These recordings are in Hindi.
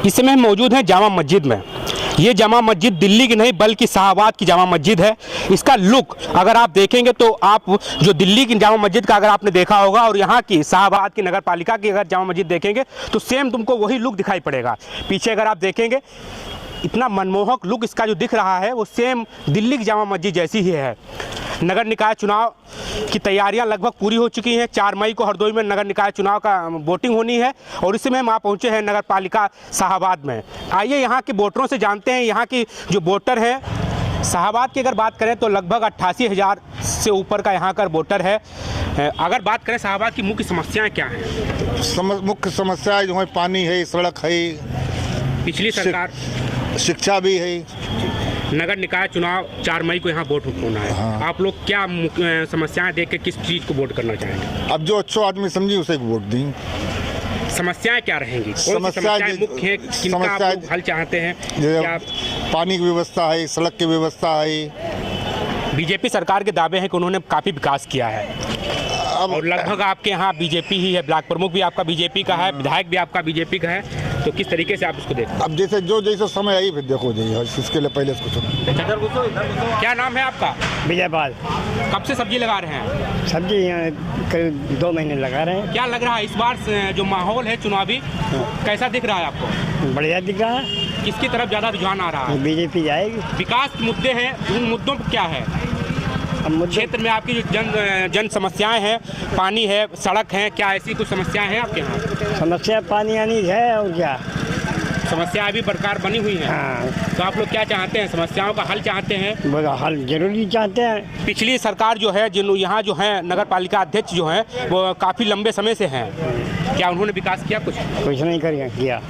इस समय हम मौजूद हैं जामा मस्जिद में। ये जामा मस्जिद दिल्ली की नहीं बल्कि शाहबाद की जामा मस्जिद है। इसका लुक अगर आप देखेंगे तो आप जो दिल्ली की जामा मस्जिद का अगर आपने देखा होगा और यहाँ की शाहबाद की नगर पालिका की अगर जामा मस्जिद देखेंगे तो सेम तुमको वही लुक दिखाई पड़ेगा। पीछे अगर आप देखेंगे इतना मनमोहक लुक इसका जो दिख रहा है वो सेम दिल्ली की जामा मस्जिद जैसी ही है। नगर निकाय चुनाव की तैयारियां लगभग पूरी हो चुकी हैं। 4 मई को हरदोई में नगर निकाय चुनाव का वोटिंग होनी है और इस समय हम पहुंचे हैं नगर पालिका शाहबाद में। आइए यहाँ के वोटरों से जानते हैं, यहाँ की जो वोटर हैं शाहबाद की अगर बात करें तो लगभग 88,000 से ऊपर का यहाँ का वोटर है। अगर बात करें शाहबाद की मुख्य समस्याएँ क्या हैं? मुख्य समस्या जो है पानी है, सड़क है, पिछली सरकार शिक्षा भी है। नगर निकाय चुनाव 4 मई को यहाँ वोट होना है। हाँ। आप लोग क्या समस्याएं देख के किस चीज़ को वोट करना चाहेंगे? अब जो अच्छा आदमी समझी उसे वोट दी। समस्याएं क्या रहेंगी? कौन सी समस्याएं मुख्य हैं, किनका आप लोग हल चाहते हैं? क्या पानी की व्यवस्था है, सड़क की व्यवस्था है। बीजेपी सरकार के दावे हैं कि उन्होंने काफ़ी विकास किया है और लगभग आपके यहाँ बीजेपी ही है, ब्लॉक प्रमुख भी आपका बीजेपी का है, विधायक भी आपका बीजेपी का है, तो किस तरीके से आप इसको देखते हैं? अब जैसे जो जैसा समय आई फिर देखो जाइए, इसके लिए पहले इसको सुनो। क्या नाम है आपका? विजयपाल। कब से सब्जी लगा रहे हैं? सब्जी यहाँ करीब 2 महीने लगा रहे हैं। क्या लग रहा है इस बार जो माहौल है चुनावी कैसा दिख रहा है आपको? बढ़िया दिख रहा है। किसकी तरफ ज़्यादा रुझान आ रहा है? बीजेपी जाएगी। विकास के मुद्दे हैं, उन मुद्दों पर क्या है? क्षेत्र में आपकी जो जन समस्याएं हैं, पानी है, सड़क है, क्या ऐसी कुछ समस्याएं हैं आपके यहाँ? समस्या पानी आनी है और क्या समस्या अभी बरकरार बनी हुई है। हाँ। तो आप लोग क्या चाहते हैं? समस्याओं का हल चाहते हैं? बड़ा हल जरूरी चाहते हैं। पिछली सरकार जो है, जिन यहाँ जो है नगर पालिका अध्यक्ष जो हैं वो काफ़ी लंबे समय से हैं, क्या उन्होंने विकास किया? कुछ नहीं किया।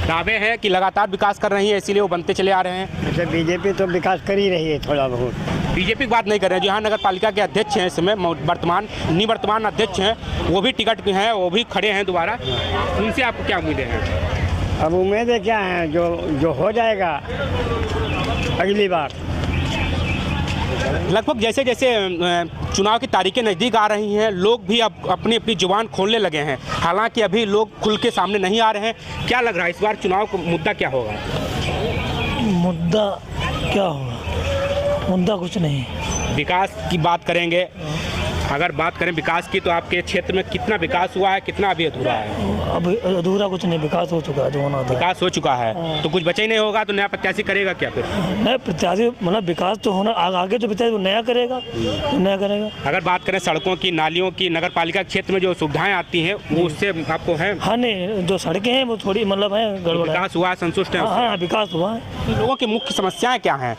दावे हैं कि लगातार विकास कर रही है, इसीलिए वो बनते चले आ रहे हैं। अच्छा, बीजेपी तो विकास कर ही रही है थोड़ा बहुत। बीजेपी की बात नहीं कर रहे हैं, जो यहाँ नगर पालिका के अध्यक्ष हैं इस समय निवर्तमान अध्यक्ष हैं, वो भी टिकट के हैं, वो भी खड़े हैं दोबारा। उनसे आपको क्या उम्मीदें हैं? अब उम्मीदें क्या हैं? जो हो जाएगा अगली बार। लगभग जैसे जैसे चुनाव की तारीखें नज़दीक आ रही हैं, लोग भी अब अपनी अपनी जुबान खोलने लगे हैं। हालांकि अभी लोग खुल के सामने नहीं आ रहे हैं। क्या लग रहा है इस बार चुनाव का मुद्दा क्या होगा? मुद्दा क्या होगा? मुद्दा कुछ नहीं। विकास की बात करेंगे, अगर बात करें विकास की तो आपके क्षेत्र में कितना विकास हुआ है, कितना अभी अधूरा है? अभी अधूरा कुछ नहीं, विकास हो चुका है जो होना था। विकास हो चुका है तो कुछ बचा ही नहीं होगा, तो नया प्रत्याशी करेगा क्या फिर? नया प्रत्याशी मतलब विकास तो होना आगे जो प्रत्याशी नया करेगा, नया करेगा। अगर बात करें सड़कों की, नालियों की, नगर पालिका क्षेत्र में जो सुविधाएं आती हैं वो उससे आपको है? हाँ नहीं, जो सड़कें हैं वो थोड़ी मतलब है गड़बड़। विकास हुआ है, संतुष्ट है? हाँ, विकास हुआ है। लोगों की मुख्य समस्याएं क्या हैं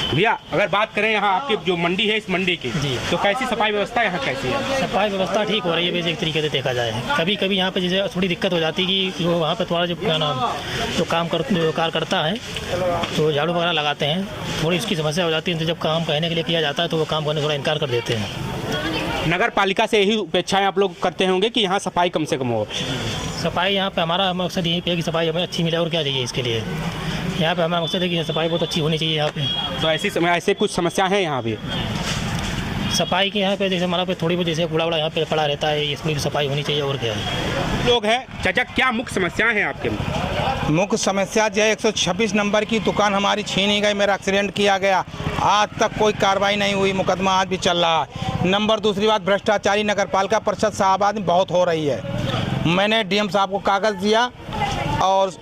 भैया? अगर बात करें यहाँ आपकी जो मंडी है, इस मंडी की जी, तो कैसी सफाई व्यवस्था यहाँ कैसी है? सफाई व्यवस्था ठीक हो रही है वैसे एक तरीके से देखा जाए। कभी कभी यहाँ पे जैसे थोड़ी दिक्कत हो जाती है कि जो वहाँ पे थोड़ा जो क्या नाम जो कार्य करता है तो झाड़ू वगैरह लगाते हैं, थोड़ी इसकी समस्या हो जाती है। तो जब काम कहने के लिए किया जाता है तो वो काम करने थोड़ा इनकार कर देते हैं। नगर पालिका से यही अपेक्षाएं आप लोग करते होंगे कि यहाँ सफाई कम से कम हो? सफाई यहाँ पे हमारा मकसद यही है कि सफाई हमें अच्छी मिले और क्या चाहिए इसके लिए। यहाँ पे हमारा मकसद है कि सफाई बहुत अच्छी होनी चाहिए यहाँ पे। तो ऐसे कुछ समस्या है यहाँ भी? सफाई के यहाँ पे जैसे हमारा पे थोड़ी बहुत जैसे कूड़ा यहाँ पे पड़ा रहता है, इसमें भी सफाई होनी चाहिए और क्या है। लोग हैं चाचा, क्या मुख्य समस्याएं हैं आपके? मुख्य समस्या जो है 126 नंबर की दुकान हमारी छीनी गई, मेरा एक्सीडेंट किया गया, आज तक कोई कार्रवाई नहीं हुई, मुकदमा आज भी चल रहा है। नंबर दूसरी बात, भ्रष्टाचारी नगर पालिका परिषद शाहबाद में बहुत हो रही है। मैंने डीएम साहब को कागज़ दिया और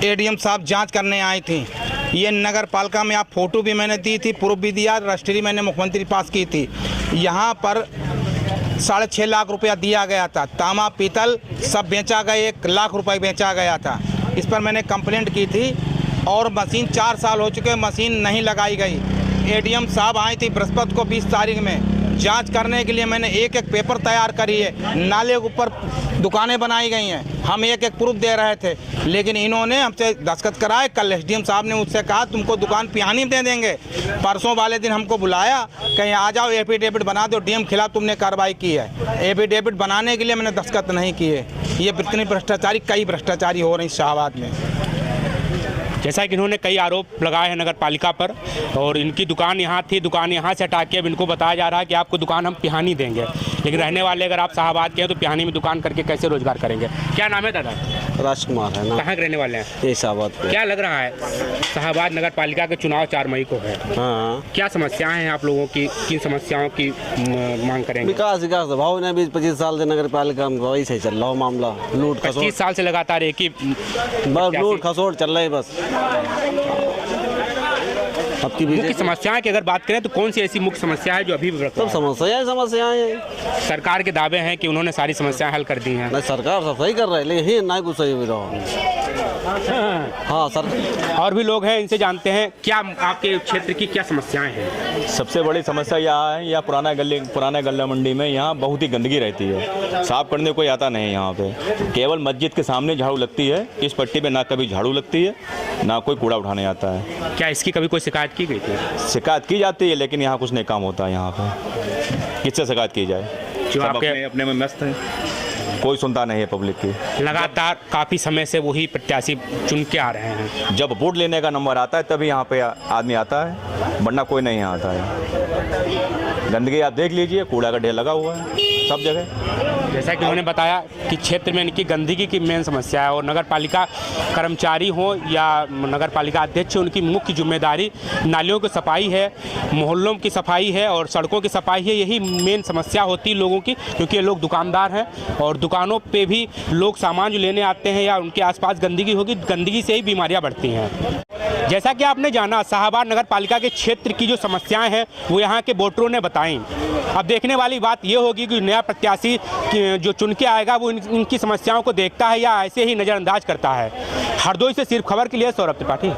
एडीएम साहब जांच करने आई थी। ये नगर पालिका में आप फोटो भी मैंने दी थी, प्रूफ भी दिया, रजिस्ट्री मैंने मुख्यमंत्री पास की थी। यहाँ पर 6.5 लाख रुपया दिया गया था, तांबा पीतल सब बेचा गया, 1 लाख रुपए बेचा गया था। इस पर मैंने कंप्लेंट की थी और मशीन 4 साल हो चुके, मशीन नहीं लगाई गई। एडीएम साहब आई थी बृहस्पति को 20 तारीख में जांच करने के लिए। मैंने एक पेपर तैयार करी है, नाले के ऊपर दुकानें बनाई गई हैं, हम एक प्रूफ दे रहे थे, लेकिन इन्होंने हमसे दस्तखत कराए। कल एसडीएम साहब ने मुझसे कहा तुमको दुकान पिहानी दे देंगे। परसों वाले दिन हमको बुलाया, कहीं आ जाओ एफिडेविट बना दो, डीएम खिलाफ तुमने कार्रवाई की है। एफिडेविट बनाने के लिए मैंने दस्तखत नहीं किए। ये इतनी भ्रष्टाचारी, कई भ्रष्टाचारी हो रही शाहबाद में। जैसा कि इन्होंने कई आरोप लगाए हैं नगर पालिका पर, और इनकी दुकान यहाँ थी, दुकान यहाँ से हटा के अब इनको बताया जा रहा है कि आपको दुकान हम पिहानी देंगे। लेकिन रहने वाले अगर आप शाहबाद के हैं तो पिहानी में दुकान करके कैसे रोजगार करेंगे? क्या नाम है दादा? राजकुमार है ना। कहाँ के रहने वाले हैं? ये शाहबाद पे। क्या लग रहा है, शाहबाद नगर पालिका के चुनाव 4 मई को है, हाँ, क्या समस्याएं हैं आप लोगों की, किन समस्याओं की मांग करेंगे? विकास भाव ने 20-25 साल से नगर पालिका में वही सही चल रहा हो मामला। लूट 25 साल से लगातार एक ही बस लूट खसोट चल रहा है बस। अब की मुख्य समस्याएं की अगर बात करें तो कौन सी ऐसी मुख्य समस्या है जो अभी भी सब समस्याएं हैं। सरकार के दावे हैं कि उन्होंने सारी समस्याएं हल कर दी हैं? नहीं, सरकार सब सही कर रहा है लेकिन ना कुछ सही हो रहा। हाँ सर, और भी लोग हैं, इनसे जानते हैं क्या आपके क्षेत्र की क्या समस्याएं हैं। सबसे बड़ी समस्या यहाँ है, यहाँ पुराना गल्ला मंडी में यहाँ बहुत ही गंदगी रहती है, साफ करने कोई आता नहीं है यहाँ पे। केवल मस्जिद के सामने झाड़ू लगती है, इस पट्टी पे ना कभी झाड़ू लगती है ना कोई कूड़ा उठाने आता है। क्या इसकी कभी कोई शिकायत की गई थी? शिकायत की जाती है लेकिन यहाँ कुछ नहीं काम होता है। यहाँ पे किससे शिकायत की जाए, जो सब आपके अपने में मस्त हैं, कोई सुनता नहीं है पब्लिक की। लगातार काफ़ी समय से वही प्रत्याशी चुन के आ रहे हैं। जब वोट लेने का नंबर आता है तभी यहाँ पे आदमी आता है, वरना कोई नहीं यहाँ आता है। गंदगी आप देख लीजिए, कूड़ा का ढेर लगा हुआ है सब जगह। जैसा कि उन्होंने बताया कि क्षेत्र में इनकी गंदगी की मेन समस्या है और नगर पालिका कर्मचारी हो या नगर पालिका अध्यक्ष, उनकी मुख्य जिम्मेदारी नालियों की सफाई है, मोहल्लों की सफाई है और सड़कों की सफाई है। यही मेन समस्या होती है लोगों की, क्योंकि ये लोग दुकानदार हैं और दुकानों पे भी लोग सामान जो लेने आते हैं या उनके आसपास गंदगी होगी, गंदगी से ही बीमारियां बढ़ती हैं। जैसा कि आपने जाना, शाहबाद नगर पालिका के क्षेत्र की जो समस्याएं हैं वो यहाँ के वोटरों ने बताई। अब देखने वाली बात ये होगी कि नया प्रत्याशी जो चुन के आएगा वो इनकी समस्याओं को देखता है या ऐसे ही नज़रअंदाज करता है। हरदोई से सिर्फ खबर के लिए सौरभ त्रिपाठी।